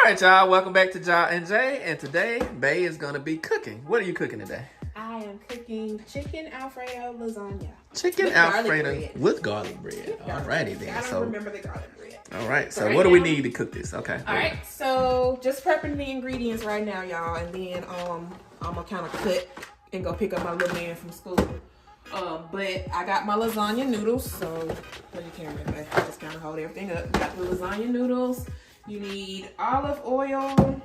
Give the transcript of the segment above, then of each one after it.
right, y'all. Welcome back to Ja and Jay. And today, Bay is going to be cooking. What are you cooking today? I am cooking chicken alfredo lasagna. Chicken alfredo with garlic bread. Alrighty then. Gotta remember the garlic bread. All right. So what do we need to cook this? Okay. All right. So just prepping the ingredients right now, y'all, and then I'm gonna kind of cut and go pick up my little man from school. But I got my lasagna noodles. So where you camera, babe? Just kind of hold everything up. Got the lasagna noodles. You need olive oil.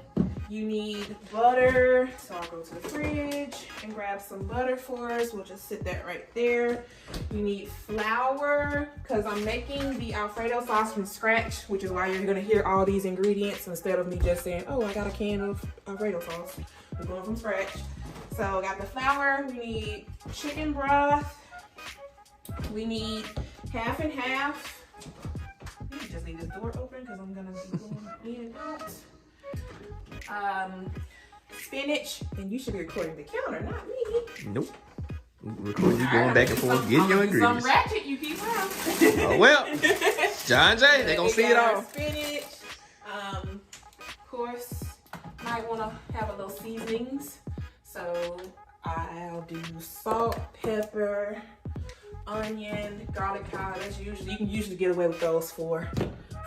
You need butter. So I'll go to the fridge and grab some butter for us. We'll just sit that right there. You need flour because I'm making the Alfredo sauce from scratch, which is why you're gonna hear all these ingredients instead of me just saying, oh, I got a can of Alfredo sauce. We're going from scratch. So I got the flour. We need chicken broth. We need half and half. You just need this door open because I'm gonna be going in and out. Spinach, and you should be recording the counter, not me. Nope. Recording you going back and forth, getting your ingredients. Some ratchet, you keep around. Oh well, John Jay, they gonna see it all. Spinach. Of course, might want to have a little seasonings. So I'll do salt, pepper, onion, garlic powder. That's usually, you can usually get away with those for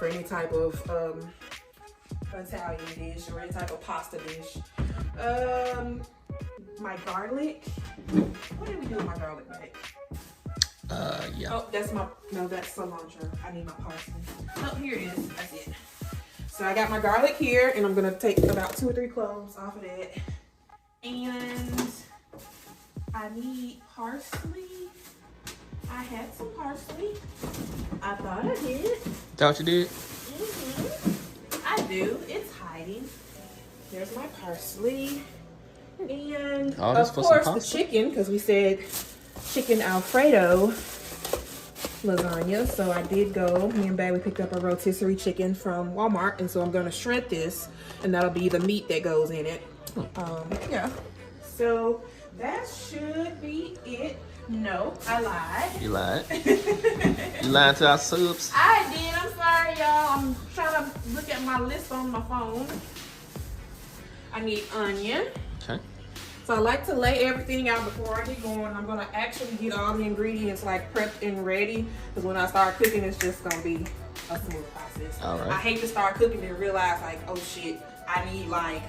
any type of Italian dish or any type of pasta dish. My garlic. What did we do with my garlic bag? Yeah. Oh, that's cilantro. I need my parsley. Oh, here it is. That's it. So I got my garlic here, and I'm gonna take about 2 or 3 cloves off of that. And I need parsley. I had some parsley. I thought I did. Thought you did? I do. It's hiding. There's my parsley. And of course the chicken, because we said chicken Alfredo lasagna. So I did go, me and Babe, we picked up a rotisserie chicken from Walmart. And so I'm going to shred this, and that'll be the meat that goes in it. Yeah. So that should be it. No, I lied. You lied. You lied to our subs. I did. I'm sorry, y'all. I'm trying to look at my list on my phone. I need onion. Okay. So I like to lay everything out before I get going. I'm gonna actually get all the ingredients like prepped and ready, because when I start cooking, it's just gonna be a smooth process. All right. I hate to start cooking and realize like, oh shit, I need like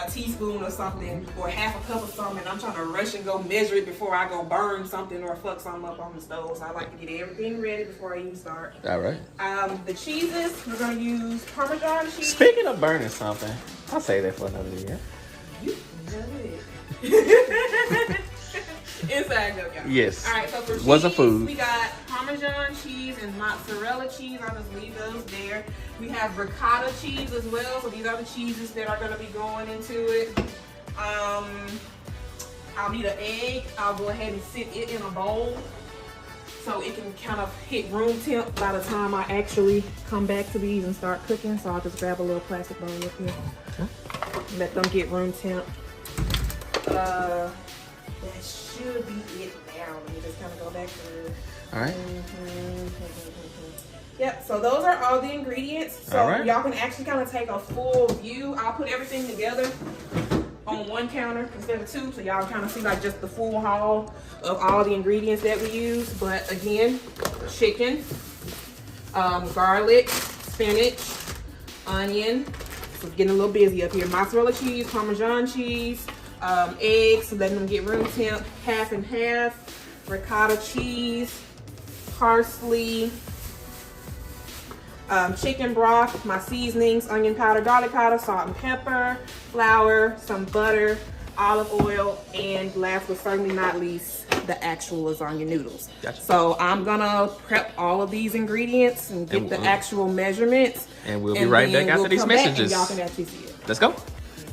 a teaspoon or something or half a cup of something, and I'm trying to rush and go measure it before I go burn something or fuck something up on the stove. So I like to get everything ready before I even start. All right. The cheeses, we're gonna use Parmesan cheese. Speaking of burning something, I'll say that for another video. You inside joke, y'all. Yes. All right, so for cheese, wasn't food. We got Parmesan cheese and mozzarella cheese. I'll just leave those there. We have ricotta cheese as well. So these are the cheeses that are going to be going into it. I'll need an egg. I'll go ahead and sit it in a bowl so it can kind of hit room temp by the time I actually come back to these and start cooking. So I'll just grab a little plastic bowl up here. Okay. Let them get room temp. That should be it now. Let me just kind of go back to. All right. Yep, so those are all the ingredients. So y'all can actually kind of take a full view. I'll put everything together on one counter instead of 2, so y'all kind of see like just the full haul of all the ingredients that we use. But again, chicken, garlic, spinach, onion. So getting a little busy up here. Mozzarella cheese, Parmesan cheese, eggs, letting them get room temp, half and half, ricotta cheese, parsley, chicken broth, my seasonings, onion powder, garlic powder, salt and pepper, flour, some butter, olive oil, and last but certainly not least, the actual lasagna noodles. Gotcha. So I'm gonna prep all of these ingredients and get the actual measurements. And we'll be right back after these messages. Y'all can actually see it. Let's go.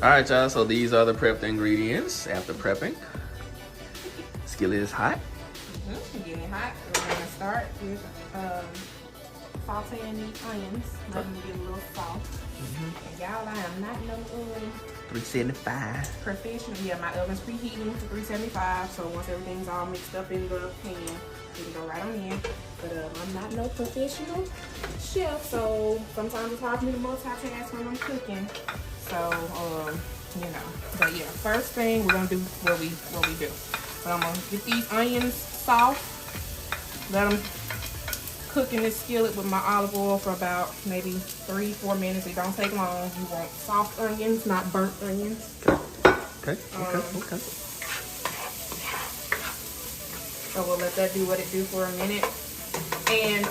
All right, y'all. So these are the prepped ingredients after prepping. Skillet is hot. Getting hot. We're gonna start with sauteing these onions. Let them get a little soft. And y'all, I am not no 375. Professional. Yeah, my oven's preheating to 375. So once everything's all mixed up in the pan, we can go right on in. But I'm not no professional chef, so sometimes it's hard for me to multitask when I'm cooking. So you know. But yeah, first thing we're gonna do what we do. But I'm gonna get these onions soft. Let them cook in this skillet with my olive oil for about maybe 3-4 minutes. It don't take long. You want soft onions, not burnt onions. Okay. So we'll let that do what it do for a minute. And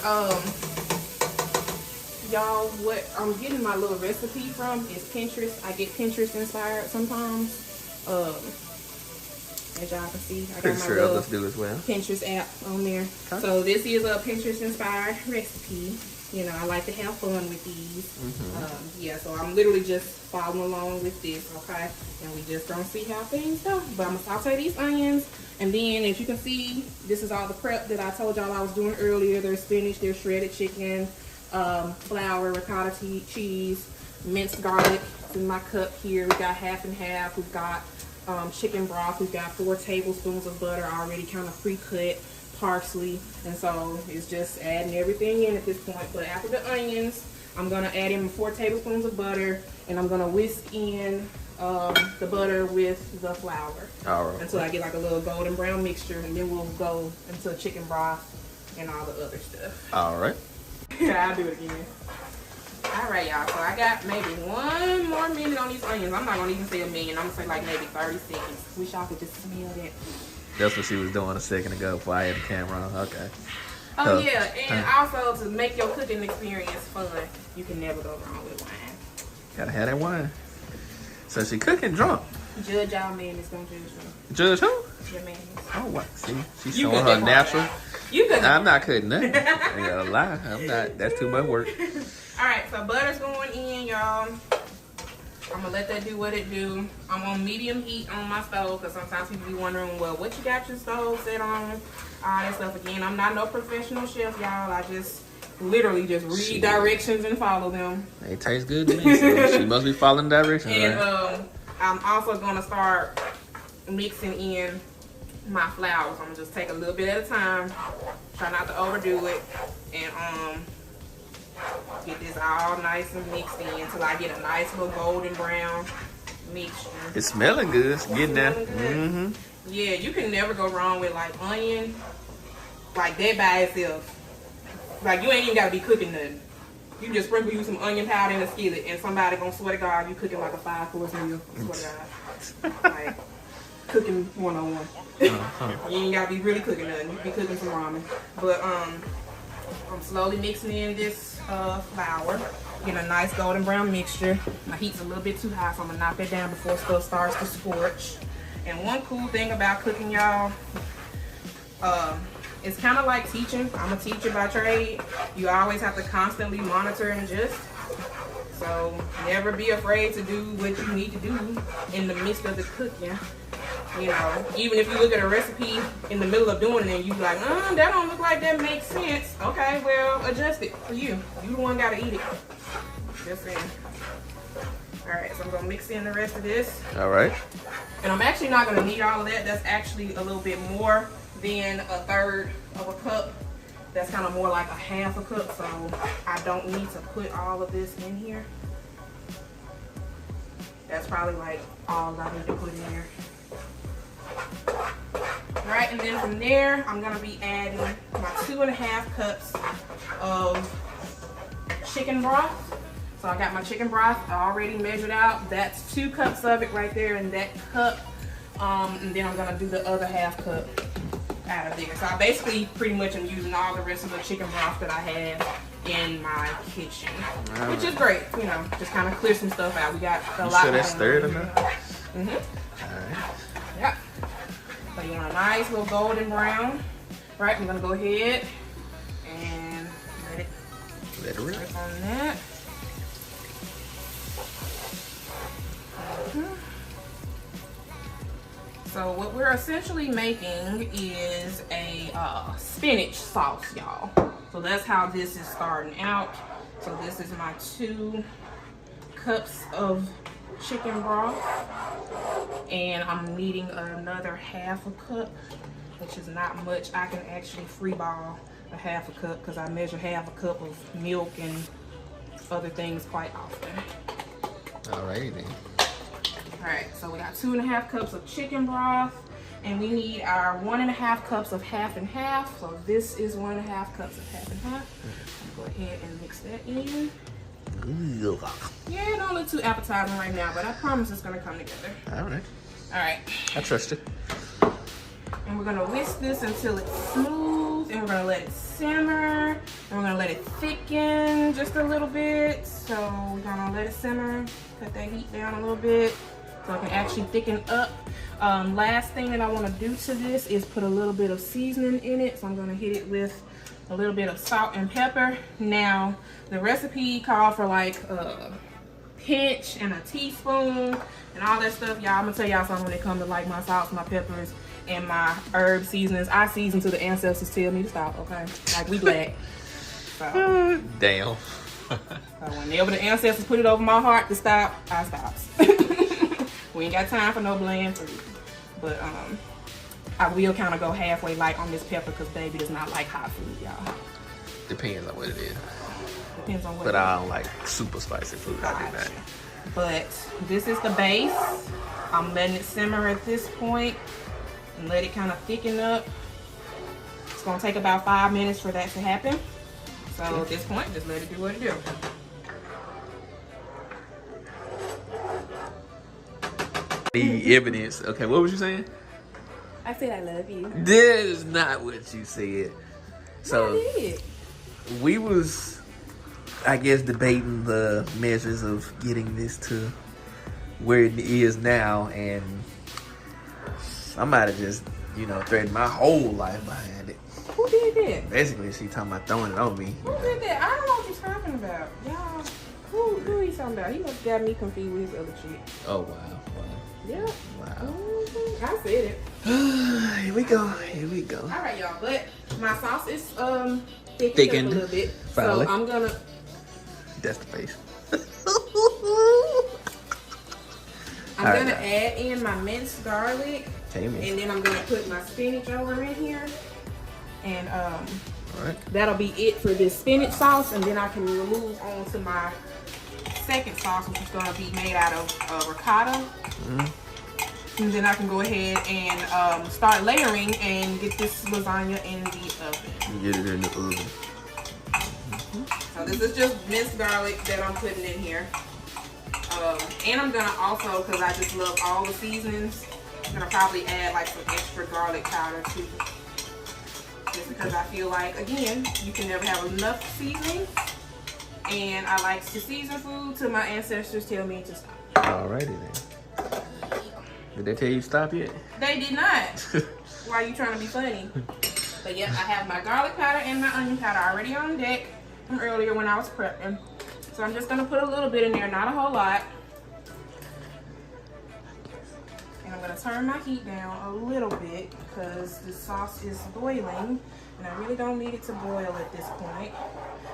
y'all, what I'm getting my little recipe from is Pinterest. I get Pinterest inspired sometimes. As y'all can see, I got my little Pinterest app on there. Okay. So this is a Pinterest inspired recipe. You know, I like to have fun with these. Yeah, so I'm literally just following along with this, okay? And we just gonna see how things go. But I'm gonna saute these onions, and then as you can see, this is all the prep that I told y'all I was doing earlier. There's spinach, there's shredded chicken, flour, ricotta cheese, minced garlic. It's in my cup here. We got half and half. We've got chicken broth. We've got 4 tablespoons of butter already kind of pre-cut, parsley, and so it's just adding everything in at this point. But after the onions, I'm gonna add in 4 tablespoons of butter, and I'm gonna whisk in the butter with the flour until I get like a little golden brown mixture, and then we'll go into chicken broth and all the other stuff. All right. I'll do it again. All right, y'all. So I got maybe 1 more minute on these onions. I'm not gonna even say a minute. I'm gonna say like maybe 30 seconds. Wish y'all could just smell that. That's what she was doing a second ago before I had the camera on. Okay. Oh yeah, and also to make your cooking experience fun, you can never go wrong with wine. Gotta have that wine. So she cooking drunk. Judge y'all man is gonna judge me. Judge who? Your man. Oh what? See, she's showing her natural. I'm not cutting nothing. I ain't gonna lie. I'm not. That's too much work. All right, so butter's going in, y'all. I'm gonna let that do what it do. I'm on medium heat on my stove because sometimes people be wondering, well, what you got your stove set on? All that stuff. Again, I'm not no professional chef, y'all. I just literally just read directions and follow them. They taste good to me, so she must be following directions. And right? I'm also gonna start mixing in my flours. I'm gonna just take a little bit at a time. Try not to overdo it. And get this all nice and mixed in until I get a nice little golden brown mixture. It's smelling good. It's getting there. Yeah, you can never go wrong with like onion, like that by itself. Like you ain't even gotta be cooking nothing. You can just sprinkle you some onion powder in a skillet, and somebody gonna swear to God you cooking like a 5-course meal. I swear to God, like cooking 101. You ain't gotta be really cooking nothing. You can be cooking some ramen, but I'm slowly mixing in this flour, getting a nice golden brown mixture. My heat's a little bit too high, so I'm gonna knock that down before stuff starts to scorch. And one cool thing about cooking, y'all, it's kind of like teaching. I'm a teacher by trade. You always have to constantly monitor and adjust. So never be afraid to do what you need to do in the midst of the cooking. You know, even if you look at a recipe in the middle of doing it and you be like, that don't look like that makes sense. Okay, well, adjust it for you. You the one gotta eat it. Just saying. All right, so I'm gonna mix in the rest of this. All right. And I'm actually not gonna need all of that. That's actually a little bit more than 1/3 of a cup. That's kind of more like a 1/2 a cup, so I don't need to put all of this in here. That's probably like all I need to put in here. Right, and then from there, I'm gonna be adding my 2.5 cups of chicken broth. So I got my chicken broth already measured out. That's 2 cups of it right there in that cup. And then I'm gonna do the other 1/2 cup out of there. So I basically pretty much am using all the rest of the chicken broth that I have in my kitchen, which is great. You know, just kind of clear some stuff out. We got a lot. Sure that's stirred enough? All right. Yeah. So you want a nice little golden brown. Right, I'm gonna go ahead and let it rip on that. So what we're essentially making is a spinach sauce, y'all. So that's how this is starting out. So this is my 2 cups of chicken broth. And I'm needing another half a cup, which is not much. I can actually free ball a half a cup because I measure half a cup of milk and other things quite often. Alrighty then. Alright, so we got 2.5 cups of chicken broth, and we need our 1.5 cups of half and half. So this is 1.5 cups of half and half. Go ahead and mix that in. Yeah, it don't look too appetizing right now, but I promise it's gonna come together. Alright. Alright. I trust it. And we're gonna whisk this until it's smooth, and we're gonna let it simmer, and we're gonna let it thicken just a little bit. So we're gonna let it simmer, cut that heat down a little bit so it can actually thicken up. Last thing that I wanna do to this is put a little bit of seasoning in it. So I'm gonna hit it with a little bit of salt and pepper. Now, the recipe called for like a pinch and a teaspoon and all that stuff. Y'all, I'm gonna tell y'all something when it comes to like my salts, my peppers, and my herb seasonings. I season till the ancestors tell me to stop, okay? Like, we black. So, damn. so whenever the ancestors put it over my heart to stop, I stops. We ain't got time for no bland food. But I will kind of go halfway light on this pepper because baby does not like hot food, y'all. Depends on what it is. Depends on what But it is. I don't like super spicy food. I do not. But this is the base. I'm letting it simmer at this point and let it kind of thicken up. It's gonna take about 5 minutes for that to happen. So at this point, just let it do what it do. The evidence. Okay, what was you saying? I said I love you. That is not what you said. So I did. we was, I guess, debating the measures of getting this to where it is now, and somebody just, you know, threatened my whole life behind it. Who did that? Basically, she talking about throwing it on me. Who did that? I don't know what you're talking about. Y'all, who he talking about? He must got me confused with his other chick. Oh, wow. Yeah. Wow. I said it. Here we go. Here we go. All right, y'all. But my sauce is Thickened. up a little bit. Finally. So I'm gonna. That's the face. I'm gonna add in my minced garlic, Hey, man. and then I'm gonna put my spinach over in here, and All right. that'll be it for this spinach sauce. And then I can move on to my second sauce, which is gonna be made out of ricotta. And then I can go ahead and start layering and get this lasagna in the oven. Get it in the oven. So this is just minced garlic that I'm putting in here. And I'm gonna also, because I just love all the seasonings, I'm gonna probably add like some extra garlic powder too. Just because I feel like, again, you can never have enough seasoning. And I like to season food till my ancestors tell me to stop. Alrighty then. Did they tell you to stop yet? They did not. Why are you trying to be funny? But yeah, I have my garlic powder and my onion powder already on deck from earlier when I was prepping. So I'm just gonna put a little bit in there, not a whole lot. And I'm gonna turn my heat down a little bit because the sauce is boiling and I really don't need it to boil at this point.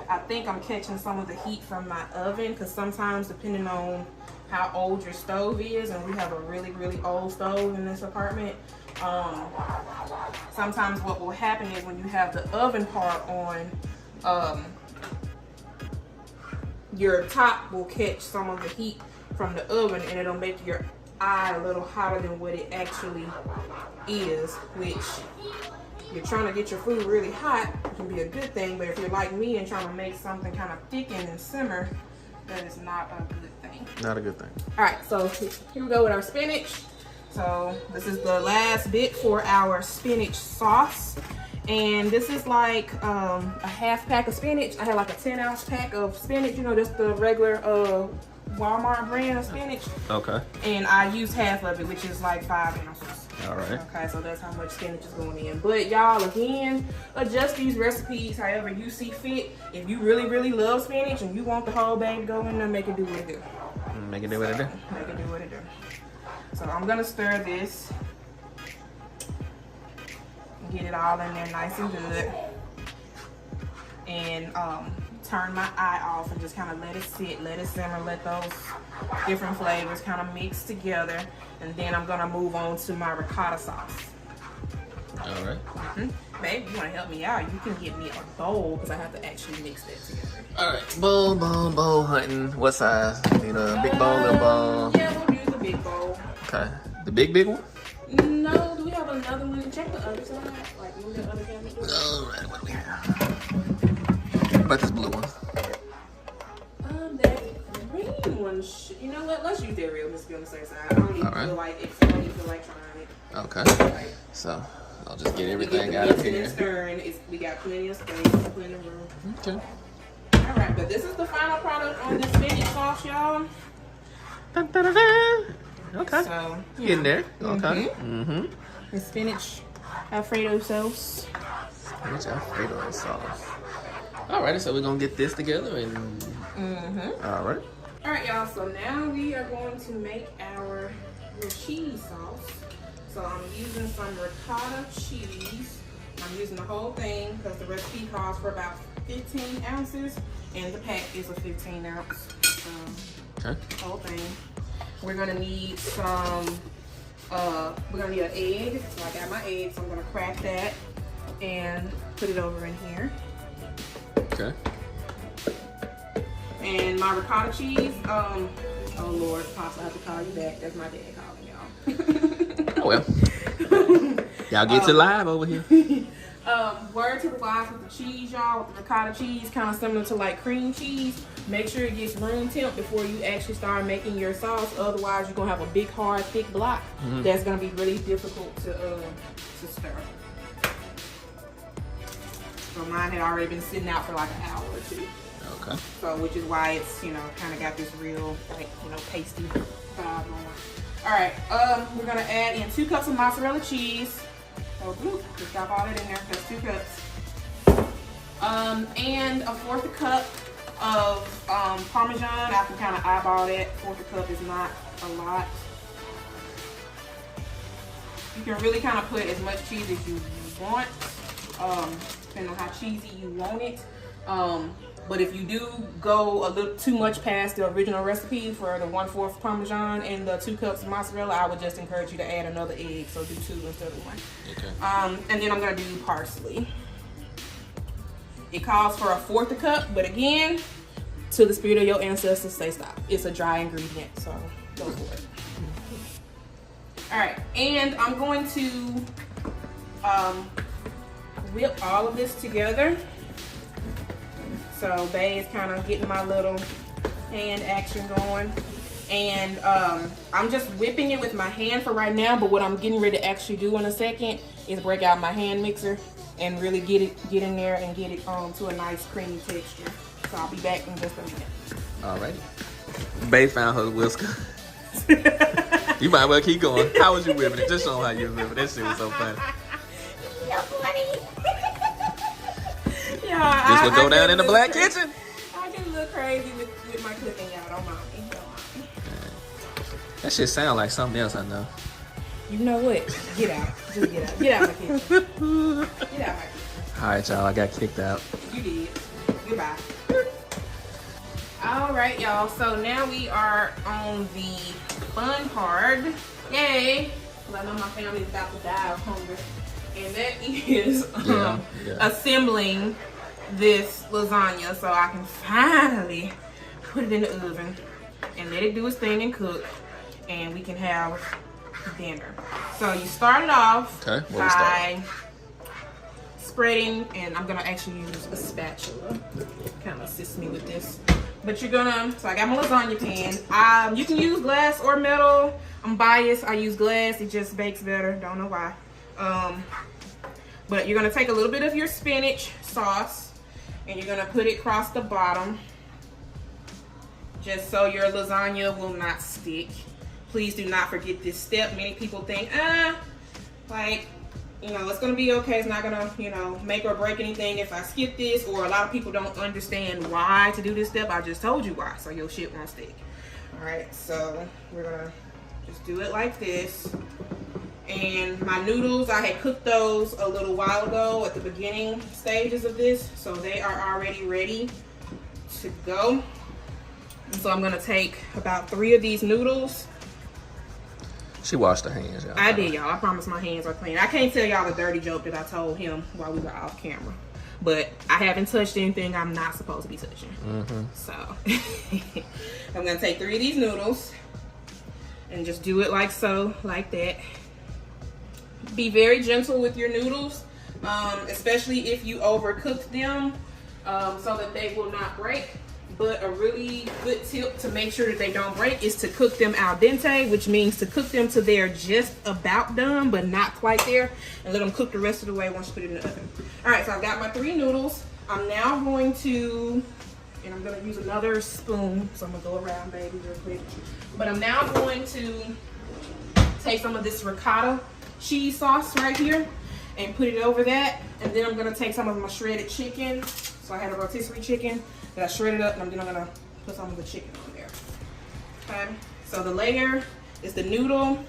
I think I'm catching some of the heat from my oven because sometimes, depending on how old your stove is, and we have a really, really old stove in this apartment, sometimes what will happen is when you have the oven part on, your top will catch some of the heat from the oven and it'll make your eye a little hotter than what it actually is, which you're trying to get your food really hot, it can be a good thing, but if you're like me and trying to make something kind of thicken and simmer, that is not a good thing. Not a good thing. All right, so here we go with our spinach. So this is the last bit for our spinach sauce. And this is like a half pack of spinach. I had like a 10-ounce pack of spinach, you know, just the regular Walmart brand of spinach. Okay. And I used half of it, which is like 5 ounces. All right. Okay, so that's how much spinach is going in. But y'all, again, adjust these recipes however you see fit. If you really, really love spinach and you want the whole bag to go in there, make it do what it do. Make it do what it do. Make it do what it do. So I'm gonna stir this. Get it all in there nice and good. And turn my eye off and just kind of let it sit, let it simmer, let those different flavors kind of mix together. And then I'm gonna move on to my ricotta sauce. All right. Babe, you wanna help me out? You can get me a bowl because I have to actually mix that together. All right. Bowl hunting. What size? Need a big bowl, little bowl? Yeah, we'll use the big bowl. Okay. The big one? No, do we have another one? Check the other side. Like, move the other cabinet. All right. What do we have? What about this blue one? That green one. You know what? Let's use that real. Let's be on the safe side. I don't even feel like it. I don't even feel like trying it. Okay. Like, So I'll just get everything out of here. Stirring. We got plenty of space, plenty of room. Okay. All right, but this is the final product on this spinach sauce, y'all. Dun, dun, dun, dun. Okay. So Getting there. Okay. The spinach alfredo sauce. Spinach alfredo sauce. Alrighty, so we're gonna get this together and. Alright. All right, y'all. So now we are going to make our little cheese sauce. So I'm using some ricotta cheese. I'm using the whole thing because the recipe calls for about 15 ounces, and the pack is a 15 ounce. Okay. Whole thing. We're gonna need some. We're gonna need an egg. So I got my egg, so I'm gonna crack that and put it over in here. Okay. And my ricotta cheese. Oh Lord, Pops, I have to call you back. That's my dad calling y'all. Oh well. Y'all get to live over here. Word to the wise with the cheese, y'all. With the ricotta cheese, kind of similar to like cream cheese. Make sure it gets room temp before you actually start making your sauce. Otherwise, you're gonna have a big, hard, thick block that's gonna be really difficult to stir. So mine had already been sitting out for like an hour or two. Okay. So which is why it's kind of got this real like pasty vibe going. All right, we're gonna add in 2 cups of mozzarella cheese. So just drop all that in there. That's 2 cups. And 1/4 cup of Parmesan. I can kind of eyeball that. 1/4 cup is not a lot. You can really kind of put as much cheese as you want, depending on how cheesy you want it. But if you do go a little too much past the original recipe for the 1/4 Parmesan and the 2 cups of mozzarella, I would just encourage you to add another egg. So do 2 instead of 1. Okay. And then I'm gonna do parsley. It calls for 1/4 cup, but again, to the spirit of your ancestors, say stop. It's a dry ingredient, so go for it. All right, and I'm going to whip all of this together. So Bae is kind of getting my little hand action going. And I'm just whipping it with my hand for right now, but what I'm getting ready to actually do in a second is break out my hand mixer and really get in there and get it to a nice creamy texture. So I'll be back in just a minute. Alrighty. Bae found her whisker. You might well keep going. How was you whipping it? Just show them how you was whipping it. That shit was so funny. So funny. This will go down in the black kitchen. I get a little crazy with my cooking, y'all. Don't mind me. That shit sound like something else I know. You know what? Get out. Just get out. Get out of my kitchen. Get out of my kitchen. Alright, y'all. I got kicked out. You did. Goodbye. All right, y'all. So now we are on the fun part. Yay! Because I know my family is about to die of hunger. And that is assembling this lasagna so I can finally put it in the oven and let it do its thing and cook, and we can have dinner. So you start it off by spreading, and I'm gonna actually use a spatula to kind of assist me with this. But you're gonna, so I got my lasagna pan. You can use glass or metal. I'm biased, I use glass, it just bakes better, don't know why. But you're gonna take a little bit of your spinach sauce and you're gonna put it across the bottom just so your lasagna will not stick. Please do not forget this step. Many people think, it's gonna be okay. It's not gonna, make or break anything if I skip this, or a lot of people don't understand why to do this step. I just told you why, so your shit won't stick. All right, so we're gonna just do it like this. And my noodles, I had cooked those a little while ago at the beginning stages of this, so they are already ready. to go. And so I'm gonna take about 3 of these noodles. She washed her hands, y'all. I did, y'all. I promise my hands are clean. I can't tell y'all the dirty joke that I told him while we were off camera. But I haven't touched anything I'm not supposed to be touching. So I'm gonna take 3 of these noodles and just do it like so, like that. Be very gentle with your noodles, especially if you overcook them, so that they will not break. But a really good tip to make sure that they don't break is to cook them al dente, which means to cook them to they're just about done, but not quite there, and let them cook the rest of the way once you put it in the oven. All right, so I've got my 3 noodles. I'm now going to, and I'm gonna use another spoon, so I'm gonna go around, baby, real quick. But I'm now going to take some of this ricotta cheese sauce right here and put it over that, and then I'm gonna take some of my shredded chicken. So I had a rotisserie chicken that I shredded up, and then I'm gonna put some of the chicken on there. Okay, so the layer is the noodle,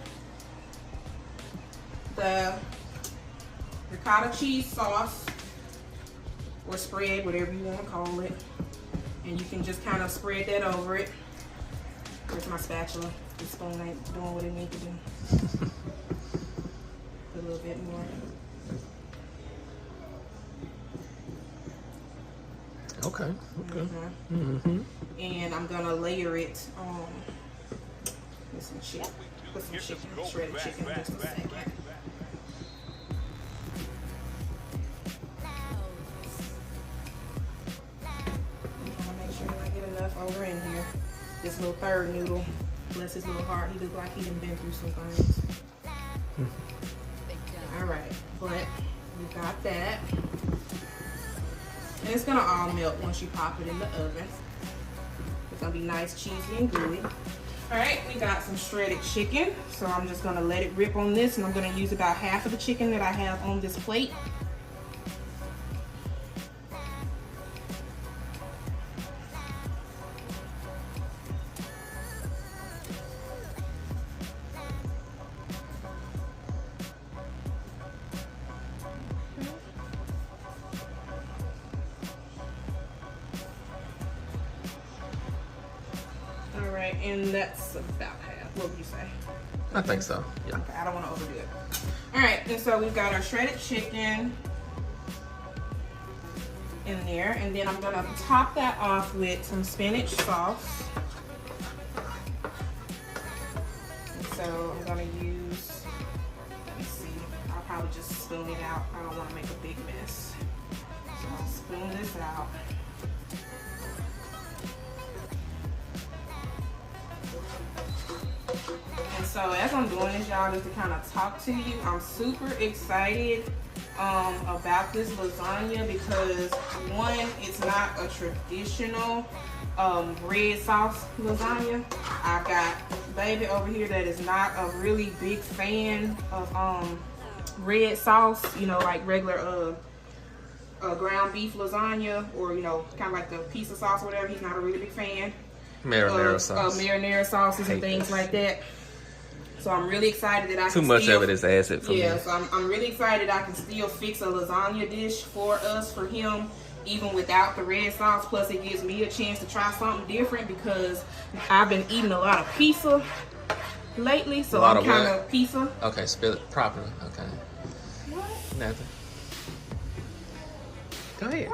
the ricotta cheese sauce, or spread, whatever you want to call it, and you can just kind of spread that over it. Where's my spatula? This spoon ain't doing what it needs to do. Put a little bit more. Okay. And I'm gonna layer it with some chicken. Put some chicken, shredded chicken in just a second. Make sure I get enough over in here. This little third noodle, bless his little heart, he look like he done been through some things. All right, but we got that. And it's gonna all melt once you pop it in the oven. It's gonna be nice, cheesy, and gooey. All right, we got some shredded chicken. So I'm just gonna let it rip on this, and I'm gonna use about half of the chicken that I have on this plate. And that's about half. What would you say? I think so, yeah. Okay, I don't want to overdo it. All right, and so we've got our shredded chicken in there, and then I'm gonna top that off with some spinach sauce. And so I'm gonna use, let me see, I'll probably just spoon it out. I don't want to make a big mess. So I'll spoon this out. And so as I'm doing this, y'all, just to kind of talk to you, I'm super excited about this lasagna because, one, it's not a traditional red sauce lasagna. I've got baby over here that is not a really big fan of red sauce, you know, like regular ground beef lasagna, or, you know, kind of like the pizza sauce or whatever. He's not a really big fan. Marinara sauce. Marinara sauces and things like that. So I'm really excited that I can Too much of it is acid for me. Yeah, so I'm really excited I can still fix a lasagna dish for us, for him, even without the red sauce. Plus it gives me a chance to try something different because I've been eating a lot of pizza lately. So I'm kind of pizza. Okay, spill it properly. Okay. What? Nothing. Go ahead.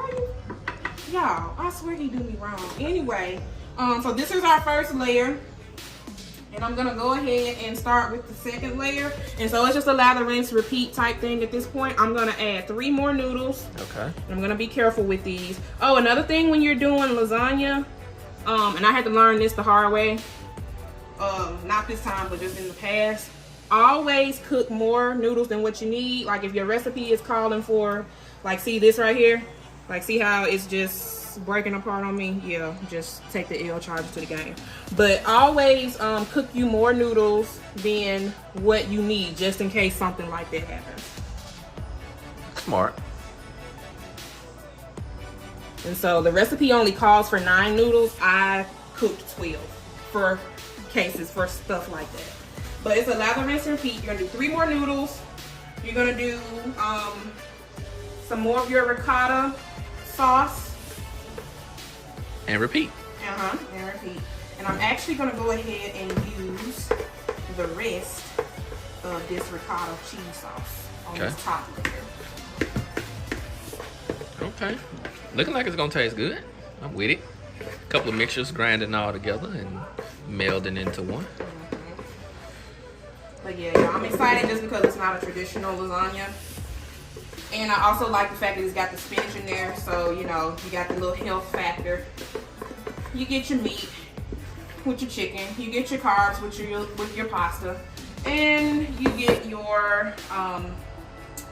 Y'all, I swear he do me wrong. Anyway, so this is our first layer. And I'm gonna go ahead and start with the second layer. And so it's just a lather, rinse, repeat type thing at this point. I'm gonna add 3 more noodles. Okay. I'm gonna be careful with these. Oh, another thing when you're doing lasagna, and I had to learn this the hard way. Not this time, but just in the past. Always cook more noodles than what you need. Like if your recipe is calling for, like, see this right here? Like, see how it's just breaking apart on me? Yeah, just take the L, charge it to the game. But always cook you more noodles than what you need, just in case something like that happens. Smart. And so the recipe only calls for 9 noodles. I cooked 12 for cases, for stuff like that. But it's a lather, rinse, and repeat. You're gonna do 3 more noodles. You're gonna do some more of your ricotta sauce. And repeat. And repeat. And I'm actually gonna go ahead and use the rest of this ricotta cheese sauce on this top layer. Okay. Looking like it's gonna taste good. I'm with it. A couple of mixtures grinding all together and melding into one. But yeah, y'all, I'm excited just because it's not a traditional lasagna. And I also like the fact that it's got the spinach in there, so you know, you got the little health factor. You get your meat with your chicken, you get your carbs with your pasta, and you get your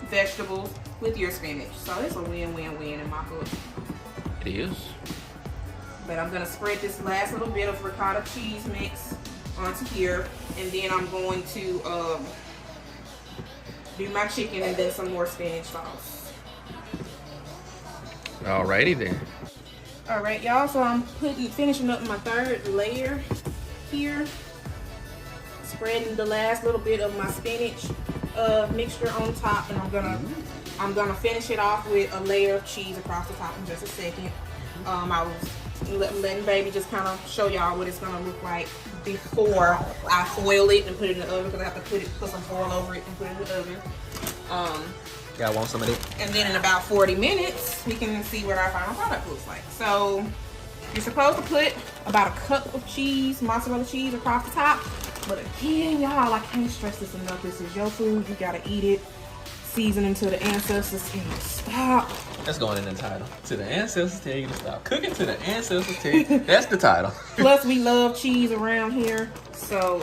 vegetables with your spinach. So it's a win-win-win in my book. It is. But I'm gonna spread this last little bit of ricotta cheese mix onto here, and then I'm going to do my chicken and then some more spinach sauce. Alrighty then. Alright, y'all, so I'm finishing up my third layer here. Spreading the last little bit of my spinach mixture on top, and I'm gonna finish it off with a layer of cheese across the top in just a second. I was letting baby just kind of show y'all what it's gonna look like before I foil it and put it in the oven, because I have to put some foil over it and put it in the oven. Y'all want some of it? And then in about 40 minutes, we can see what our final product looks like. So you're supposed to put about a cup of cheese, mozzarella cheese, across the top. But again, y'all, I can't stress this enough. This is your food. You gotta eat it. Season until the ancestors tell you to stop. That's going in the title. To the ancestors tell you to stop. Cooking to the ancestors tell you. That's the title. Plus, we love cheese around here. So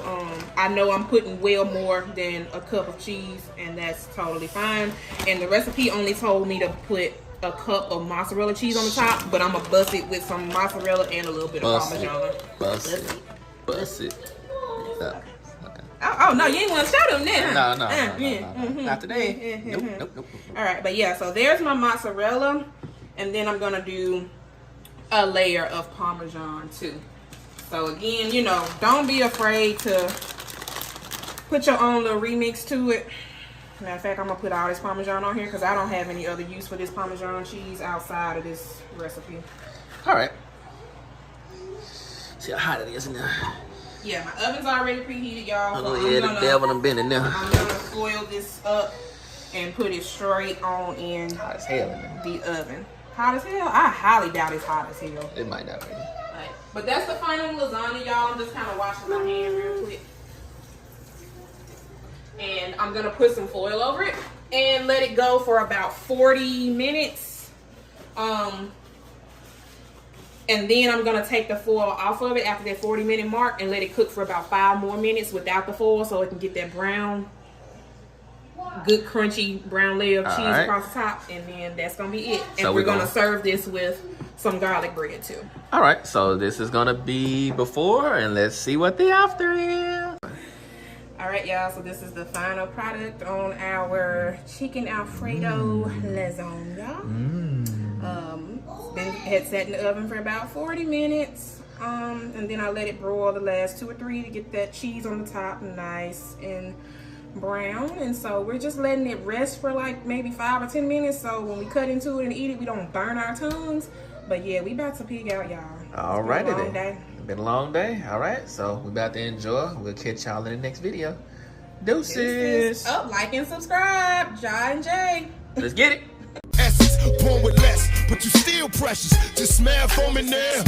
I know I'm putting well more than a cup of cheese, and that's totally fine. And the recipe only told me to put a cup of mozzarella cheese on the top, but I'm gonna bust it with some mozzarella and a little bit of Parmesan. Bust it. Okay. Oh no, you ain't want to show them now. No. Not today. Nope. All right, but yeah, so there's my mozzarella, and then I'm gonna do a layer of Parmesan too. So again, you know, don't be afraid to put your own little remix to it. Matter of fact, I'm gonna put all this Parmesan on here because I don't have any other use for this Parmesan cheese outside of this recipe. All right. See how hot it is in there. Yeah, my oven's already preheated, y'all. Oh, so yeah, the devil done been in there. I'm gonna foil this up and put it straight on in hot as hell in there. The oven. Hot as hell? I highly doubt it's hot as hell. It might not be. Right. But that's the final lasagna, y'all. I'm just kind of washing my hand real quick. And I'm gonna put some foil over it and let it go for about 40 minutes. And then I'm gonna take the foil off of it after that 40-minute mark and let it cook for about 5 more minutes without the foil, so it can get that brown, good crunchy brown layer of cheese across the top. And then that's gonna be it. And so we're gonna serve this with some garlic bread too. All right, so this is gonna be before, and let's see what the after is. All right, y'all, so this is the final product on our chicken alfredo lasagna. Had sat in the oven for about 40 minutes. And then I let it broil the last 2 or 3 to get that cheese on the top nice and brown. And so we're just letting it rest for like maybe 5 or 10 minutes. So when we cut into it and eat it, we don't burn our tongues. But yeah, we about to pig out, y'all. All right, it's been a long day. All right, so we about to enjoy. We'll catch y'all in the next video. Deuces. Oh, like and subscribe, Jai and Jay. Let's get it. Essence, born with less, but you still precious. Just smell foam in there.